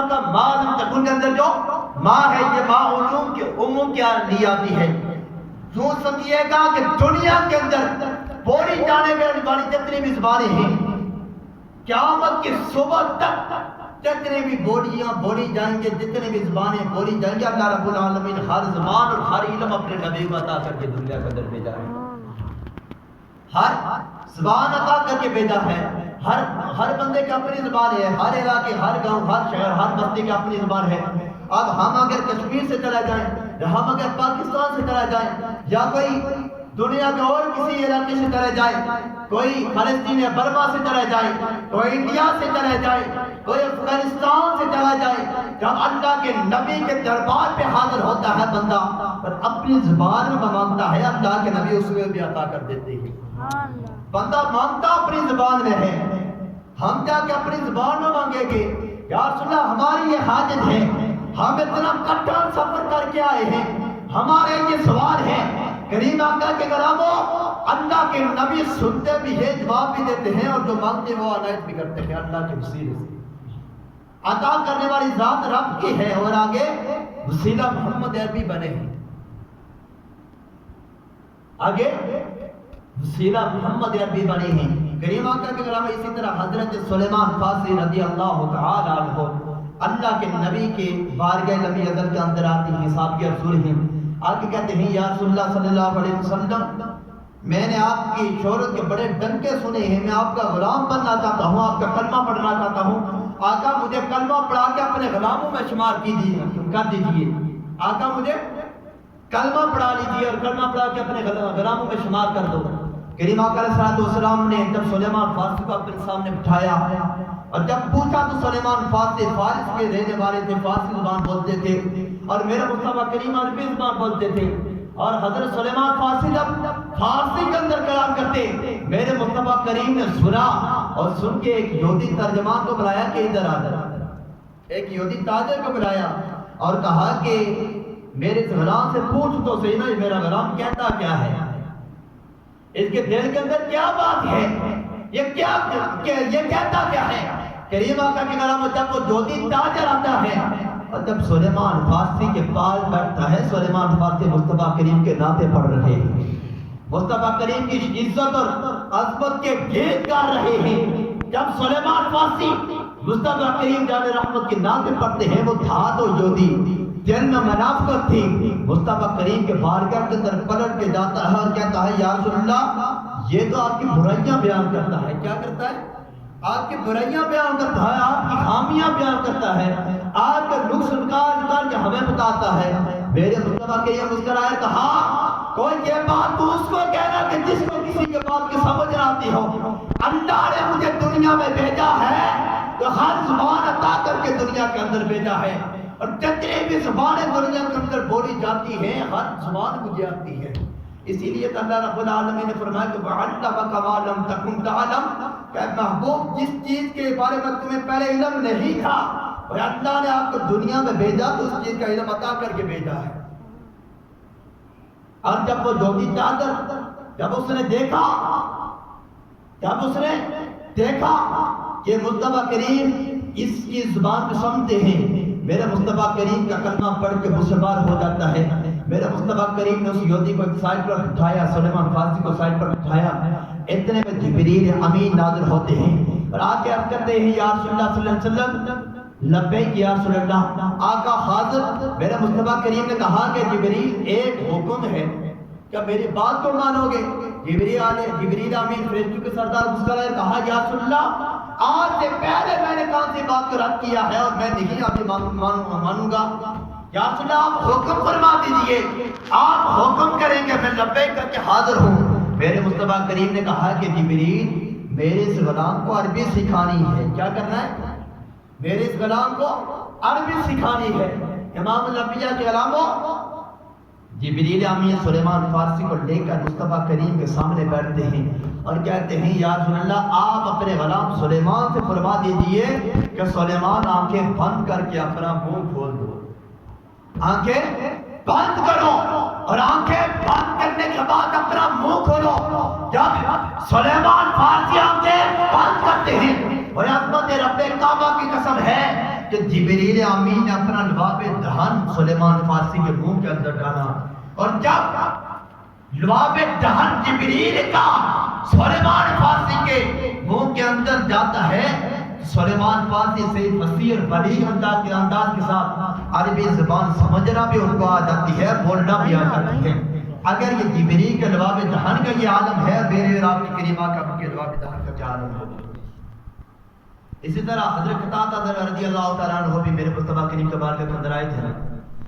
کا ما لم تکن کے اندر جو ما ہے یہ ما علوم کے عموم کے لیے آتی ہے. یوں سمجھیے گا کہ دنیا کے اندر بولی جانے والی جتنی بھی زبانیں ہیں قیامت کی صبح تک جتنے بھی بولیاں بولی جائیں گے, جتنے بھی زبانیں بولی جائیں گے, اللہ رب العالمین ہر زبان اور ہر علم اپنے نبی کو عطا کر کے دنیا کے اندر بھیجا ہے. ہر زبان عطا کر کے بھیجا ہے. ہر بندے کی اپنی زبان ہے, ہر علاقے, ہر گاؤں, ہر شہر, ہر بستی کی اپنی زبان ہے. اب ہم اگر کشمیر سے چلا جائیں, ہم اگر پاکستان سے چلا جائیں, یا کوئی دنیا کے اور کسی علاقے سے چلے جائے, کوئی فلسطین یا برما سے چلا جائے, کوئی انڈیا سے چلا جائے, کوئی افغانستان سے چلا جائے, جب اللہ کے نبی کے دربار پہ حاضر ہوتا ہے بندہ اور اپنی زبان میں مانگتا ہے, اللہ کے نبی اس میں بھی عطا کر دیتے ہیں. بندہ مانگتا اپنی زبان میں ہے, ہم جا کے اپنی زبان میں مانگیں گے یا رسول اللہ ہماری یہ حاجت ہے, ہم اتنا کٹھن سفر کر کے آئے ہیں, ہمارے یہ سوال ہے. کریم آقا کے غلاموں, اللہ کے نبی سنتے بھی ہیں, جواب بھی دیتے ہیں, اور جو مانگتے ہیں وہ عنایت بھی کرتے ہیں اللہ کے وسیلے سے. عطا کرنے والی ذات رب کی ہے, اور آگے وسیلہ محمد عربی بنے ہیں. آگے وسیلہ محمد عربی بنے ہیں. کریم آقا کے غلاموں, اسی طرح حضرت سلیمان فارسی رضی اللہ تعالی عنہ اللہ کے نبی کے بارگاہ نبی ازل کے اندر آتی ہیں, صحابی رسول ہیں. آگے کہتے ہیں یا رسول اللہ صلی اللہ علیہ وسلم, میں نے آپ کی شہرت کے بڑے ڈنکے سنے ہیں, میں آپ کا غلام بننا چاہتا ہوں, آپ کا کلمہ پڑھنا چاہتا ہوں. آقا مجھے کلمہ پڑھا کے اپنے غلاموں میں شمار کر دیجئے. آقا مجھے کلمہ پڑھا لیجئے اور کلمہ پڑھا کے اپنے غلاموں میں شمار کر دو. کریم آقا علیہ السلام نے جب سلیمان فارسی کو اپنے سامنے بٹھایا اور جب پوچھا تو سلیمان فارسی فارس کے رہنے والے تھے, فارسی زبان بولتے تھے, اور میرے مصطفیٰ کریم عربی زبان بولتے تھے. اور حضرت سلیمان فارسی جب فارسی کے اندر کلام کرتے, میرے مصطفیٰ کریم نے سنا اور سن کے ایک یہودی ترجمان کو بلایا کہ ادھر آ جا. ایک یہودی تاجر کو بلایا اور کہا کہ میرے غلام سے پوچھ تو صحیح نا, میرا غلام کہتا کیا ہے, اس کے دل کے اندر کیا بات ہے, یہ کہتا کیا ہے. کریم آقا کے غلام جب وہ یہودی تاجر آتا ہے اور جب سلیمان فارسی کے پاس بیٹھتا ہے, سلیمان فارسی مصطفیٰ کریم کے ناطے پڑھ رہے ہیں, مصطفیٰ کریم کی عزت اور عظمت کے گیت گا رہے ہیں. جب سلیمان فارسی مصطفیٰ کریم جان رحمت کے ناطے پڑھتے ہیں, وہ تھا تو یہودی, دل میں منافقت تھی. مصطفیٰ کریم کے بارگاہ کے اندر پلٹ کے جاتا ہے اور کہتا ہے یا رسول اللہ یہ تو آپ کی برائیاں بیان کرتا ہے. کیا کرتا ہے؟ آپ کی برائیاں بیان کرتا ہے, آپ کی خامیاں بیان کرتا ہے, آپ کے نقص نکال کے ہمیں بتاتا ہے. میرے مصطفیٰ کے یہ مسکرائے کہا کوئی یہ بات تو اس کو کہنا کہ جس کو کسی کے بات کی سمجھ نہ آتی ہو. اللہ نے مجھے دنیا میں بھیجا ہے تو ہر زبان عطا کر کے دنیا کے اندر بھیجا ہے, اور جتنی بھی زبانیں دنیا کے اندر بولی جاتی ہیں ہر زبان مجھے آتی ہے. اسی لیے تو اللہ رب العالمین نے فرمایا کہ وَعَلَّمَكَ مَا لَمْ تَكُنْ تَعْلَمْ, کہ محبوب جس چیز کے بارے میں تمہیں پہلے علم نہیں تھا اور اللہ نے آپ کو دنیا میں بھیجا تو اس چیز کا علم عطا کر کے بھیجا ہے. اور جب وہ یہودی تاجر جب اس نے دیکھا کہ مصطفیٰ کریم اس کی زبان کو سمجھتے ہیں, میرے مصطفیٰ کریم کا کلمہ پڑھ کے خوشبار ہو جاتا ہے. میرے مصطفیٰ کریم نے اس یہودی کو ایک سائڈ پر بٹھایا, سلیمان فارسی کو سائڈ پر بٹھایا. اتنے میں جبریل امین نازل ہوتے ہیں اور آ کے عرض کرتے ہیں یا رسول اللہ صلی اللہ علیہ وسلم لبیک یا رسول اللہ. آقا حاضر میرے مصطفیٰ کریم نے کہا کہ جبریل ایک حکم ہے, کیا میری بات کو مانو گے؟ جبریل امین فرشتوں کے سردار مسکرائے کہا یا رسول اللہ آج سے پہلے میں نے کون سی بات کو رد کیا ہے اور میں نہیں ابھی مانوں گا. یا رسول اللہ آپ حکم فرما دیجئے, آپ حکم کریں گے میں لبیک کر کے حاضر ہوں. میرے مصطفیٰ کریم نے کہا کہ جبریل میرے اس غلام کو عربی سکھانی ہے. کیا کرنا ہے؟ میرے اس غلام کو عربی سکھانی ہے. امام الانبیاء کے غلاموں جبریل امین سلیمان فارسی کو لے کر مصطفیٰ کریم کے سامنے بیٹھتے ہیں اور کہتے ہیں یا رسول اللہ آپ اپنے غلام سلیمان سے فرما دیجئے کہ سلیمان آنکھیں بند کر کے اپنا منہ کھول دو. آنکھیں بند کرو اور آنکھیں بند کرنے کے بعد اپنا منہ کھولو. جب سلیمان فارسی آنکھیں بند کرتے ہیں اور عظمت رب کعبہ کی قسم ہے کہ جبریل امین نے اپنا لباب دہن سلیمان فارسی کے منہ کے اندر ڈالا، اور جب لباب دہن جبریل کا سلیمان فارسی کے منہ کے اندر جاتا ہے، سلیمان فارسی سے فصیح اور بلیغ انداز کے ساتھ عربی زبان سمجھنا بھی ان کو آ جاتی ہے، بولنا بھی آ جاتی ہے۔ اگر یہ جبریل کے لباب دہن کا یہ عالم ہے، میرے اور آپ کی کریمہ کا کے لباب دہن کا کیا عالم ہے؟ اسی طرح حضرت قتادہ رضی اللہ تعالیٰ عنہ بھی میرے مصطفیٰ کریم کے بارگاہ کے اندر آئے تھے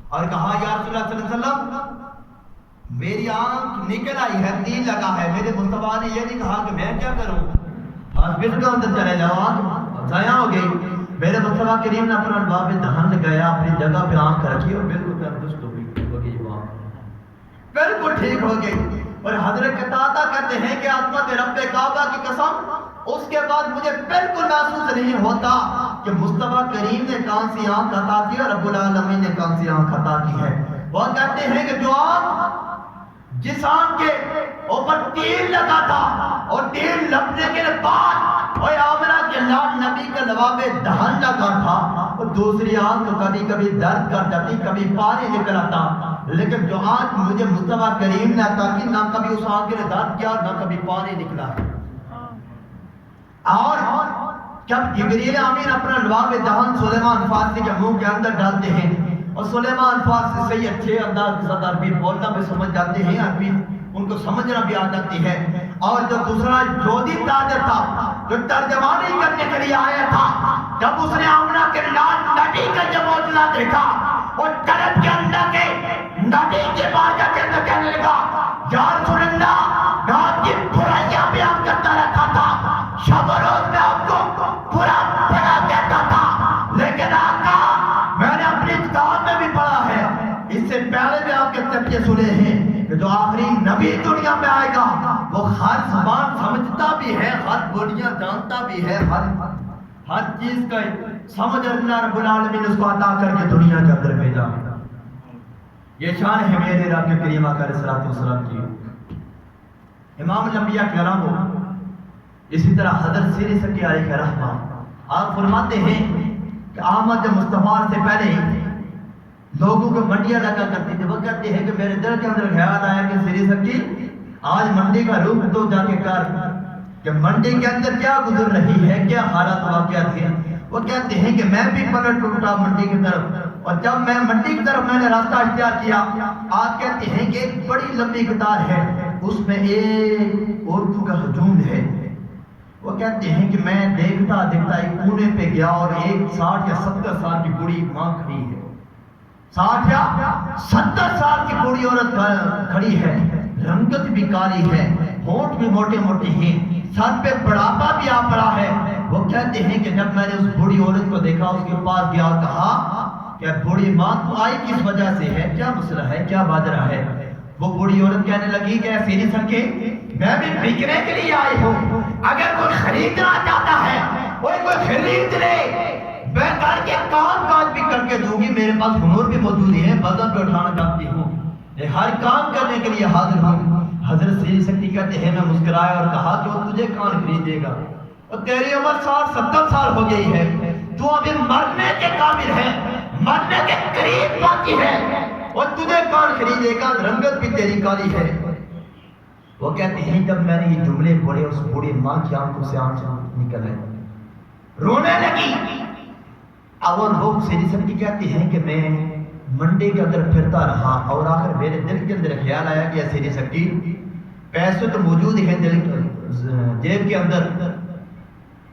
اور کہا یا رسول اللہ صلی اللہ علیہ وسلم میری آنکھ نکل آئی ہے، تین لگا ہے۔ میرے مصطفیٰ نے یہ نہیں کہا کہ میں کیا کروں، ہاسپٹل کے اندر چلے جاؤ، آنکھ ضائع ہو گئی۔ میرے مصطفیٰ کریم نے اپنا لباب دہن لگایا، اپنی جگہ پہ آنکھ رکھی اور بالکل تندرست ہو گئی، بالکل ٹھیک ہو گئی۔ اور حضرت قتادہ کہتے ہیں کہ عظمت رب کعبہ کی قسم، اس کے بعد مجھے بالکل محسوس نہیں ہوتا کہ مصطفیٰ کریم نے کون سی آنکھ عطا کی اور رب العالمین نے کون سی آنکھ عطا کی ہے۔ وہ کہتے ہیں کہ جو آنکھ جس آنکھ کے اوپر تیر لگا تھا اور تیر لگنے کے بعد اور آمنہ کے لال نبی کا لباب دہن لگا تھا، اور دوسری آنکھ کبھی کبھی درد کر جاتی، کبھی پانی نکل آتا، لیکن جو آنکھ مجھے مصطفیٰ کریم نے عطا کی، نہ کبھی اس آنکھ نے درد کیا نہ کبھی پانی نکلا۔ اور جب جبریل امین اپنا لباب دہن سلیمان فارسی کے منہ کے اندر ڈالتے ہیں اور سلیمان فارسی سے اچھے انداز کے ساتھ عربی بولنا بھی سمجھ جاتے ہیں، عربی ان کو سمجھنا بھی آ جاتی ہے۔ اور جو دوسرا جودی تاجر تھا جو ترجمانی کرنے کے لیے آیا تھا، جب اس نے آمنہ کے لال نبی کا جب معجزہ دیکھا اور طرف کے اندر کے نبی کے باجہ کے اندر کہنے لگا یا رسول اللہ، میں آپ کی برائیاں بیان کرتا رہتا تھا، شب و روز میں آپ کو برا بنا کہتا تھا، لیکن آقا میں نے اپنی کتاب میں بھی پڑھا ہے، اس سے پہلے بھی آپ کے تذکرے سنے ہیں کہ جو آخری نبی دنیا میں آئے گا وہ ہر زبان سمجھتا بھی ہے، ہر بولیاں جانتا بھی ہے، ہر چیز کا سمجھ اللہ رب العالمین اس کو عطا کر کے دنیا کے اندر بھیجا۔ یہ شان ہے میرے رب کے کریم آقا علیہ السلام کی۔ امام الانبیاء کرام ہو، اسی طرح حضرت سیری سکی علیہ الرحمہ، آپ فرماتے ہیں کہ آمد مصطفیٰ سے پہلے لوگوں کو منڈیاں لگا کرتی تھی۔ وہ کہتے ہیں کہ میرے دل کے اندر خیال آیا کہ سیری سکی آج منڈی کا روپ تو جا کے کر کہ منڈی کے اندر کیا گزر رہی ہے، کیا حالات واقعات ہیں۔ وہ کہتے ہیں کہ میں بھی پلٹ اٹھا منڈی کی طرف، اور جب میں منڈی کی طرف میں نے راستہ اختیار کیا، آپ کہتے ہیں کہ ایک بڑی لمبی قطار ہے، اس میں ایک عورتوں کا ہجوم ہے۔ وہ کہتے ہیں کہ میں دیکھتا دیکھتا ایک کونے پہ گیا اور ایک 60 یا 70 سال کی بوڑھی ماں کھڑی ہے، 60 یا 70 سال کی بوڑھی عورت کھڑی ہے، رنگت بھی کالی ہے، ہونٹ بھی موٹے موٹے ہیں، سر پہ بڑھاپا بھی آ پڑا ہے۔ وہ کہتے ہیں کہ جب میں نے اس بوڑھی عورت کو دیکھا، اس کے پاس گیا اور کہا کہ بوڑھی ماں تو آئی کس وجہ سے ہے، کیا مسئلہ ہے، کیا باجرا ہے؟ وہ بوڑھی عورت کہنے لگی کہ ایسے نہیں سکے، میں بھی بکنے کے لیے آئی ہوں، اگر کوئی خریدنا چاہتا ہے کوئی خرید لے، میں کر کے کام کاج بھی کر کے دوں گی، میرے پاس ہنر بھی موجود ہے، وزن پہ اٹھانا چاہتی ہوں، ہر کام کرنے کے لیے حاضر ہوں۔ حضرت سیری سکتی کہتے ہیں میں مسکرایا اور کہا کہ وہ تجھے کون خریدے گا، اور تیری عمر 60-70 سال ہو گئی ہے، تو ابھی مرنے کے قابل ہے، مرنے کے قریب باقی ہے، اور تجھے کون خریدے گا، رنگت بھی تیری کالی ہے۔ وہ کہتے ہیں جب میں نے یہ جملے پڑھے اس بوڑھی ماں کی آنکھوں سے آنسو نکل آئے، رونے لگی۔ اور وہ سیری سکتی کہتے ہیں کہ میں منڈی کے اندر پھرتا رہا اور آخر میرے دل کے اندر خیال آیا کہ سیری سکتی پیسے تو موجود ہیں دل جیب کے اندر،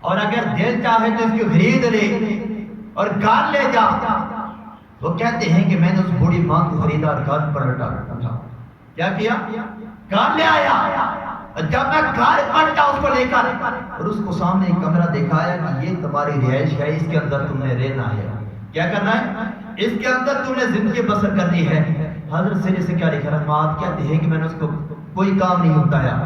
اور اگر دل چاہے تو اس کو خرید لے اور گھر لے جا۔ وہ کہتے ہیں کہ میں نے اس بوڑھی ماں کو خریدا اور گھر پر اٹھا، کیا کیا، گھر لے آیا، اور جب میں گھر پلٹا اس کو لے کر اور اس کو سامنے ایک کمرہ دکھایا کہ یہ تمہاری رہائش ہے، اس کے اندر تم نے رہنا ہے، کیا کرنا ہے، اس کے اندر تم نے زندگی بسر کرنی ہے۔ حضرت سیری سکی علیہ الرحمہ آپ کہتے ہیں کہ میں نے اس کو کوئی کام نہیں بتایا،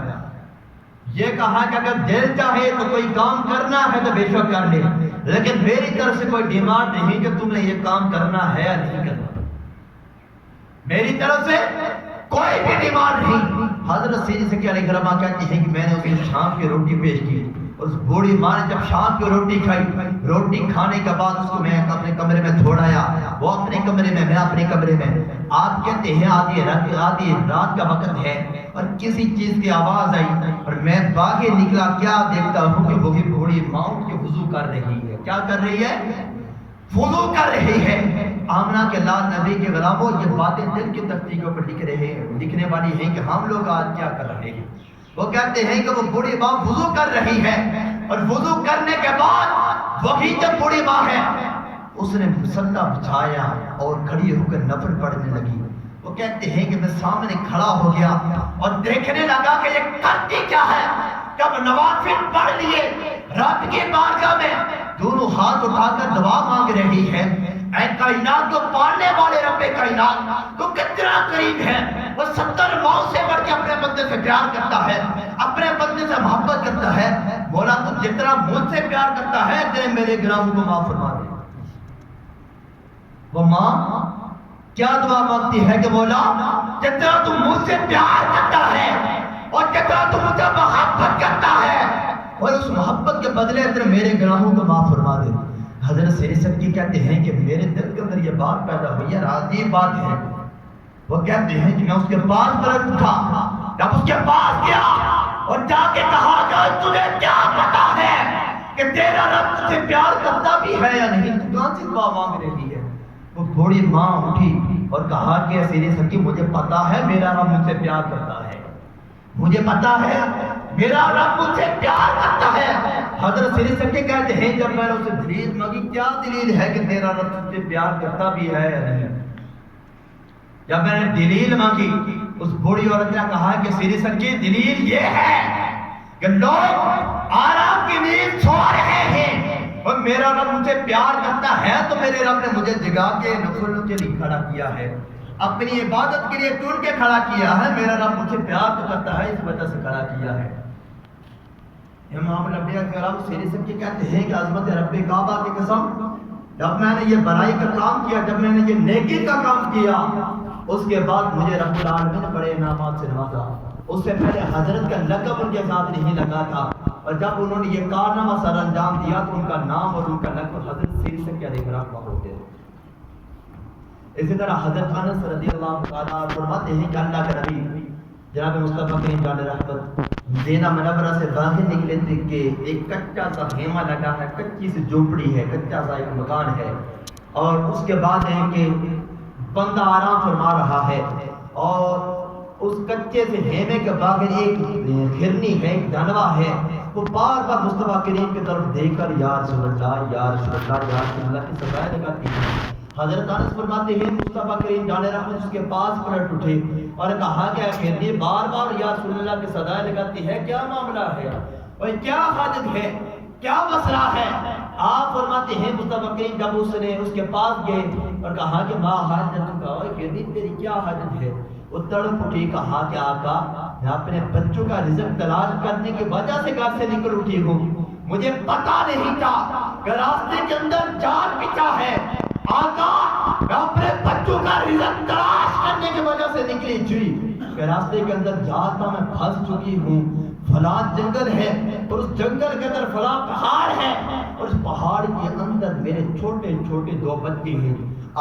یہ کہا کہ اگر دل چاہے تو کوئی کام کرنا ہے تو بے شک کر لے، لیکن میری طرف سے کوئی ڈیمانڈ نہیں کہ تم نے یہ کام کرنا ہے یا نہیں کرنا، میری طرف سے کوئی بھی ڈیمانڈ نہیں۔ حضرت سیری سکی علیہ الرحمہ کہتی ہیں کہ میں نے اسے شام کی روٹی پیش کی اس بوڑھی ماں نے جب شام کی روٹی کھائی، روٹی کھانے کے بعد اس کو میں اپنے کمرے میں چھوڑایا، وہ اپنے کمرے میں، میں اپنے کمرے میں۔ آپ کہتے ہیں آدھی رات کا وقت ہے اور کسی چیز کی آواز آئی اور میں باہر نکلا، کیا دیکھتا ہوں کہ وہی بوڑھی ماں اٹھ کے وضو کر رہی ہے۔ کیا کر رہی ہے؟ وضو کر رہی ہے۔ آمنہ کے لال نبی کے غلاموں، یہ باتیں دل کی تختیوں پر لکھنے والی ہیں کہ ہم لوگ آج کیا کر رہے ہیں۔ وہ کہتے ہیں کہ وہ بوڑھی ماں وضو کر رہی ہے اور وضو کرنے کے بعد وہی جب بوڑھی ماں ہے اس نے مسلح بچھایا اور کھڑی ہو کر نفل پڑھنے لگی۔ وہ کہتے ہیں کہ میں سامنے کھڑا ہو گیا اور دیکھنے لگا کہ یہ کرتی کیا ہے۔ جب نوافل پڑھ لیے رب کی بارگاہ میں دونوں ہاتھ اٹھا کر دعا مانگ رہی ہے، اے کائنات کو پالنے والے رب کائنات تو کتنا قریب ہے، وہ 70 ماؤں سے بڑھ کے اپنے بندے سے پیار کرتا ہے، اپنے بندے سے محبت کرتا ہے۔ مولا تو جتنا مجھ سے پیار کرتا ہے تیرے میرے گناہوں کو معاف فرما دے۔ وہ ماں کیا دعا مانگتی ہے کہ مولا جتنا تو مجھ سے پیار کرتا ہے اور جتنا تو مجھے محبت کرتا ہے اور اس محبت کے بدلے تیرے میرے گناہوں کو معاف فرما دے۔ حضرت سری سکی کہتے ہیں کہ میرے دل کے اندر یہ بات پیدا ہوئی ہے، عجیب بات ہے۔ وہ کہتے ہیں کہ میں اس کے پاس پلٹ اٹھا، جب اس کے پاس گیا اور جا کے کہا کہ تجھے کیا پتا ہے کہ تیرا رب تجھ سے پیار کرتا بھی ہے یا نہیں، تو کہاں سے دعا مانگ رہی ہے۔ وہ بوڑھی ماں اٹھی اور کہا کہ سری سکی مجھے پتا ہے میرا رب مجھ سے پیار کرتا ہے، مجھے پتا ہے میرا رب مجھ سے پیار کرتا ہے۔ حضرت سری سکی کہتے ہیں جب میں نے اسے دلیل مانگی، کیا دلیل ہے کہ تیرا رب تجھ سے پیار کرتا بھی ہے یا نہیں، جب میں نے دلیل مانگی اس بوڑھی عورت نے کہا کہ سری سکی دلیل یہ ہے کہ لوگ آرام کی نیند سو رہے ہیں اور میرا رب مجھ سے پیار کرتا ہے تو میرے رب نے مجھے جگا کے نفلوں کے لیے کھڑا کیا ہے، اپنی عبادت کے لیے چن کے کھڑا کیا ہے، میرا رب مجھے پیار تو کرتا ہے اس وجہ سے کھڑا کیا ہے۔ امام الانبیاء کرام سری سکی کہتے ہیں کہ عظمت رب کعبہ کی قسم جب میں نے یہ بڑائی کا کام کیا، جب میں نے یہ نیکی کا کام کیا، اس کے بعد مجھے رب العالمین نے بڑے انعامات سے نوازا۔ اس سے پہلے حضرت کا لقب ان کے ساتھ نہیں لگا تھا اور جب انہوں نے یہ کارنامہ سر انجام دیا تو ان کا نام اور ان کا لقب حضرت سری سکی علیہ السلام ہو گئے۔ اسی طرح حضرت انس رضی اللہ تعالیٰ فرماتے ہیں کہ اللہ کے نبی جناب مصطفیٰ کریم جان رحمت مدینہ منورہ سے باہر نکلے تھے کہ ایک کچا سا خیمہ لگا ہے، کچی سی جھوپڑی ہے، کچا سا ایک مکان ہے، اور اس کے بعد ہے کہ بندہ آرام فرما رہا ہے اور اس کچے سے خیمے کے باہر ایک ہرنی ہے، ایک دھنوا ہے، وہ بار بار مصطفیٰ کریم کی طرف دیکھ کر یا رسول اللہ یا رسول اللہ یا رسول اللہ کی سبائے لگاتی ہے۔ حضرت انس فرماتے ہیں مصطفیٰ کریم جان رحمت اس کے پاس پلٹ اٹھے اور کہا کہ ہرنی بار بار یا رسول اللہ کی صدائیں لگاتی ہے، کیا معاملہ ہے اور کیا حاجت ہے، کیا مسئلہ ہے؟ آپ فرماتے ہیں مصطفیٰ کریم جب اس نے اس کے پاس گئے اور کہا کہ ماں حاجت کا ہرنی تیری کیا حاجت ہے، وہ تڑپ اٹھی، کہا کہ آقا میں اپنے بچوں کا رزق تلاش کرنے کی وجہ سے گھر سے نکل اٹھی ہوں، مجھے پتا نہیں تھا کہ راستے کے اندر جال بچھا ہے، آقا میں اپنے بچوں کا رزق تلاش کرنے کی وجہ سے نکلی تھی کہ راستے کے اندر جال تھا، میں پھنس چکی ہوں، فلاں جنگل ہے اور اس جنگل کے اندر فلاں پہاڑ ہے اور اس پہاڑ کے اندر میرے چھوٹے چھوٹے 2 بچے ہیں،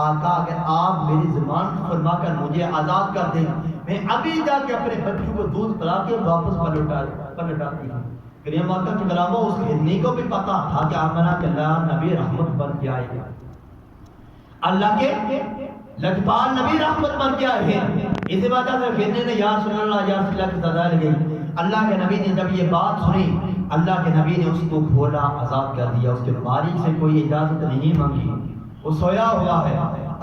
آقا اگر آپ میری زبان فرما کر مجھے آزاد کر دیں میں ابھی جا کے اپنے بچوں کو دودھ پلا کے واپس پلٹاتی ہوں۔ کریم آقا کے غلاموں اس ہرنی کو بھی پتا تھا کہ آمنہ کے اللہ نبی رحمت بن کے آئے گا، اللہ کے لجپال نبی رحمت بن کے آئے ہیں، اس وجہ سے ہرنی نے یا رسول اللہ یا رسول اللہ کی صدا لگئی۔ اللہ کے نبی نے جب یہ بات سنی، اللہ کے نبی نے اس کو کھولا، آزاد کر دیا، اس کے مالک سے کوئی اجازت نہیں مانگی، وہ سویا ہوا ہے۔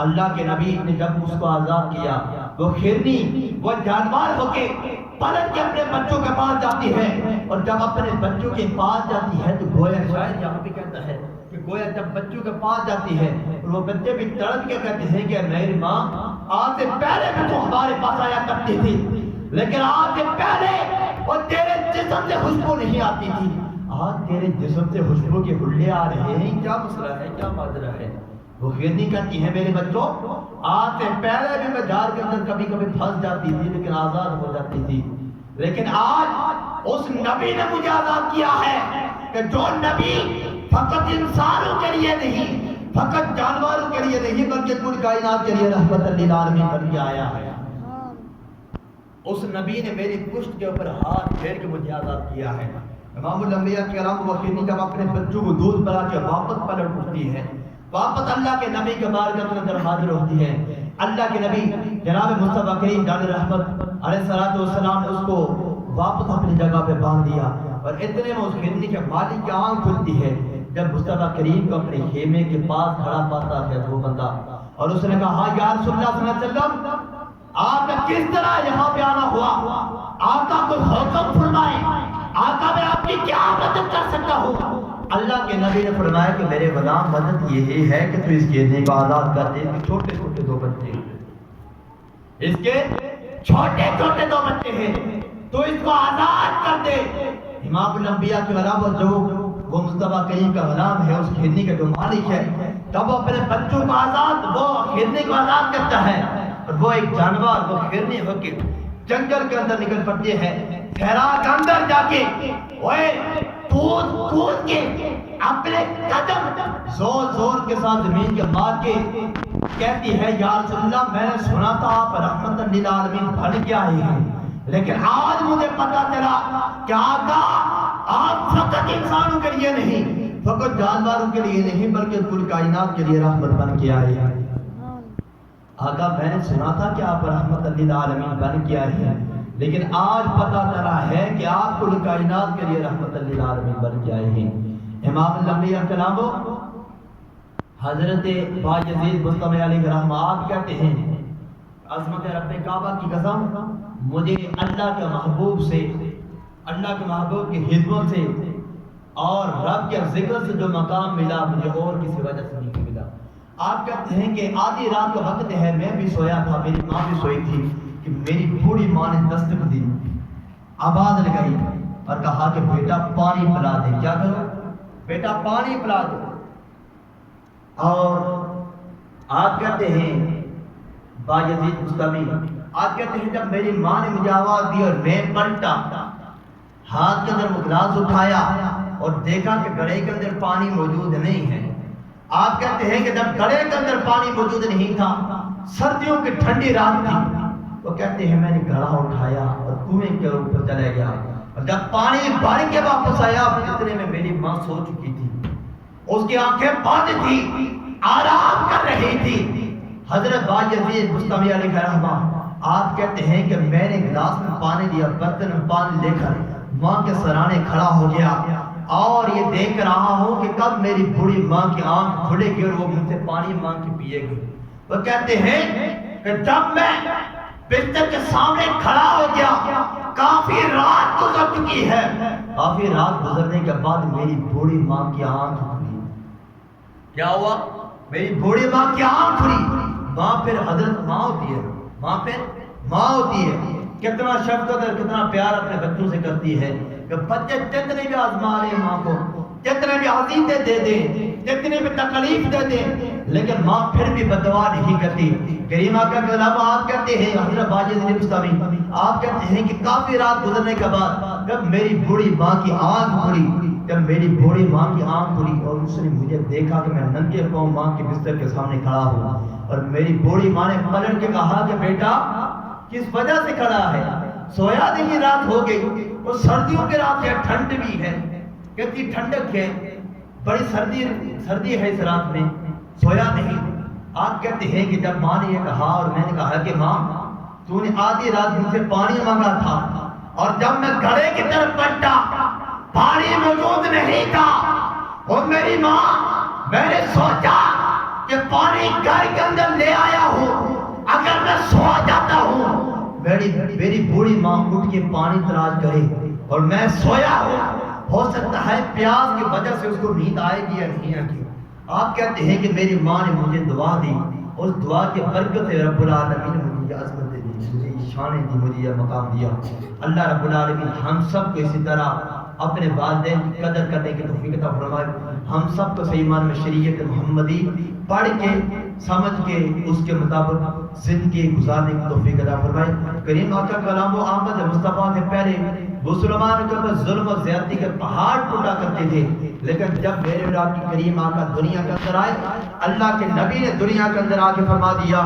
اللہ کے نبی نے جب اس کو آزاد کیا، وہ ہرنی وہ جانور ہو کے پلٹ کے اپنے بچوں کے پاس جاتی ہے اور جب اپنے بچوں کے پاس جاتی ہے تو گویا شاید یہاں پہ کہتا ہے کہ گویا جب بچوں کے پاس جاتی ہے اور وہ بچے بھی تڑپ کے کہتے ہیں کہ میری ماں آج سے پہلے بھی تو ہمارے پاس آیا کرتی تھی، لیکن آج سے پہلے وہ تیرے جسم سے خوشبو نہیں آتی تھی، آج تیرے جسم سے خوشبو کے حلے آ رہے ہیں، کیا مسئلہ ہے، کیا ماجرا ہے؟ وہ ہرنی کہتی ہے میرے بچوں آج سے پہلے بھی میں جال کے اندر کبھی کبھی پھنس جاتی تھی لیکن آزاد ہو جاتی تھی، لیکن آج اس نبی نے مجھے آزاد کیا ہے، کہ جو نبی فقط انسانوں کے لیے نہیں، فقط جانوروں کے لیے نہیں، بلکہ کل کائنات کے لیے رحمت للعالمین بن کے آیا ہے، اس نبی نے میری پشت کے اوپر ہاتھ پھیر کے مجھے آزاد کیا ہے۔ امام الانبیاء کرام وخیرنی جب اپنے بچوں کو دودھ پلا کے واپس پلٹ اٹھتی ہے، واپس اللہ کے نبی کے بارگاہ کے اندر حاضر ہوتی ہے، اللہ کے نبی جناب مصطفیٰ کریم جان رحمت علیہ السلام نے اس کو واپس اپنی جگہ پہ باندھ دیا، اور اتنے میں اس ہرنی کے مالک کی آنکھ کھلتی ہے جب مصطفیٰ کریم کو اپنے خیمے کے پاس کھڑا پاتا ہے وہ بندہ، اور اس نے کہا یا رسول اللہ صلی اللہ علیہ وسلم آپ نے کس طرح یہاں پہ آنا ہوا؟ آقا کو حکم فرمائے، آقا میں آپ کی کیا مدد کر سکتا ہوں؟ اللہ کے نبی نے فرمایا کہ میرے غلام مدد یہی ہے کہ تو اس گھیرنے کو آزاد کر دے، چھوٹے چھوٹے دو بچے، اس کے چھوٹے چھوٹے دو بچے ہیں، تو اس کو آزاد کر دے۔ امام الانبیاء کے علاوہ جو وہ مصطفیٰ کریم کا غلام ہے، اس گھیرنے کا جو مالک ہے، جب وہ اپنے بچوں کو آزاد، وہ گھیرنے کو آزاد کرتا ہے، اور وہ ایک جانور وہ گھیرنے ہو کے جنگل کے اندر نکل پڑتے ہیں، صحرا کے اندر جا کے کود کود کے اپنے قدم زور زور کے ساتھ زمین کے مار کے کہتی ہے یا رسول اللہ میں نے سنا تھا آپ رحمت للعالمین بن کے آئے ہیں، لیکن آج مجھے پتا چلا کہ آقا آپ فقط انسانوں کے لیے نہیں، فقط جانوروں کے لیے نہیں، بلکہ کل کائنات کے لیے رحمت بن کے آئے ہیں۔ آقا میں نے سنا تھا کہ آپ رحمت للعالمین بن کے آئے ہیں، لیکن آج پتا چلا ہے کہ آپ کل کائنات کے لیے رحمت للعالمین بن کے آئے ہیں۔ امام الانبیاء کرام حضرت باجزید مستمع علیہ رحمہ آپ کہتے ہیں عظمت رب کعبہ کی قسم مجھے اللہ کے محبوب سے، اللہ کے محبوب کی خدمت سے اور رب کے ذکر سے جو مقام ملا مجھے اور کسی وجہ سے نہیں ملا۔ آپ کہتے ہیں کہ آدھی رات کا وقت ہے، میں بھی سویا تھا، میری ماں بھی سوئی تھی، کہ میری بوڑھی ماں نے دستک دی، آواز لگائی اور کہا کہ بیٹا پانی پلا دے۔ کیا کرو؟ بیٹا پانی پلا دو۔ اور آپ کہتے ہیں باجزید مستمی، آپ کہتے ہیں جب میری ماں نے مجھے آواز دی اور میں پلٹا، ہاتھ کے اندر وہ گلاس اٹھایا اور دیکھا کہ گڑھے کے اندر پانی موجود نہیں ہے۔ آپ کہتے ہیں کہ جب گڑھے کے اندر پانی موجود نہیں تھا، سردیوں کی ٹھنڈی رات تھی، وہ کہتے ہیں میں نے گھڑا اٹھایا اور کنویں کے اوپر چلا گیا، اور جب پانی بھر کے واپس آیا اتنے میں میری ماں سو چکی تھی، اس کی آنکھیں بند تھی، آرام کر رہی تھی۔ حضرت باجزید مستمی علیہ رحمہ آپ کہتے ہیں کہ میں نے گلاس میں پانی لیا، برتن میں پانی لے کر ماں کے سرانے کھڑا ہو گیا اور یہ دیکھ رہا ہوں کہ کب میری بوڑھی ماں کی آنکھ کھلے گی اور وہ مجھ سے پانی مانگ کے پیے گی۔ وہ کہتے ہیں کہ جب میں بستر کے سامنے کھڑا ہو گیا، کافی رات گزر چکی ہے، کافی رات گزرنے کے بعد میری بوڑھی ماں کی آنکھ کھلی۔ کیا ہوا؟ میری بوڑھی ماں کی آنکھ کھلی۔ ماں پھر حضرت ماں ہوتی ہے، ماں پھر ماں ہوتی ہے، کتنا شفقت اور کتنا پیار اپنے بچوں سے کرتی ہے کہ بچے جتنے بھی آزما لیں ماں کو، جتنے بھی عزیزیں دے دیں، جتنے بھی تکلیف دے دیں، لیکن ماں پھر بھی بددعا نہیں کرتی۔ کریم آقا کے علاوہ آپ کہتے ہیں حضرت باجزید مستمی آپ کہتے ہیں کہ کافی رات گزرنے کے بعد جب میری بوڑھی ماں کی آنکھ کھلی، جب میری بوڑھی ماں کی آنکھ کھلی اور اس نے مجھے دیکھا کہ میں ننگے پاؤں ماں کے بستر کے سامنے کھڑا ہوں، اور میری بوڑھی ماں نے پلٹ کے کہا کہ بیٹا کس وجہ سے کھڑا ہے؟ سویا نہیں، رات ہو گئی، وہ سردیوں کی رات ہے، ٹھنڈ بھی ہے، کتنی ٹھنڈک ہے، بڑی سردی ہے اس رات میں، سویا نہیں۔ آپ کہتے ہیں کہ جب ماں نے یہ کہا اور میں نے کہا کہ ماں تو نے آدھی رات مجھ سے پانی مانگا تھا، اور جب میں گھڑے کی طرف پلٹا پانی موجود نہیں تھا، اور میری ماں میں نے سوچا کہ پانی گھر کے اندر لے آیا ہوں، اگر میں سو جاتا ہوں میری بوڑھی ماں اٹھ کے پانی تلاش کرے اور میں سویا ہوں، ہو سکتا ہے پیاس کی وجہ سے اس کو نیند آئے گی یا نہیں آئے گی۔ آپ کہتے ہیں کہ میری ماں نے مجھے دعا دی، اس دعا کے برکت سے رب العالمین نے مجھے عظمت دی، مجھے شان دی، مجھے یہ مقام دیا۔ اللہ رب العالمین ہم سب کو اسی طرح اپنے والدین کی قدر کرنے کی توفیق عطا فرمائے، ہم سب کو صحیح معنی میں شریعت محمدی پڑھ کے سمجھ کے اس کے مطابق زندگی گزارنے کی توفیق عطا فرمائے۔ کریم آقا کلام و آمد مصطفیٰ سے پہلے مسلمانوں کے اوپر ظلم و زیادتی کے پہاڑ ٹوٹا کرتے تھے، لیکن جب میرے اور آپ کی کریم آقا دنیا کے اندر آئے، اللہ کے نبی نے دنیا کے اندر آ کے فرما دیا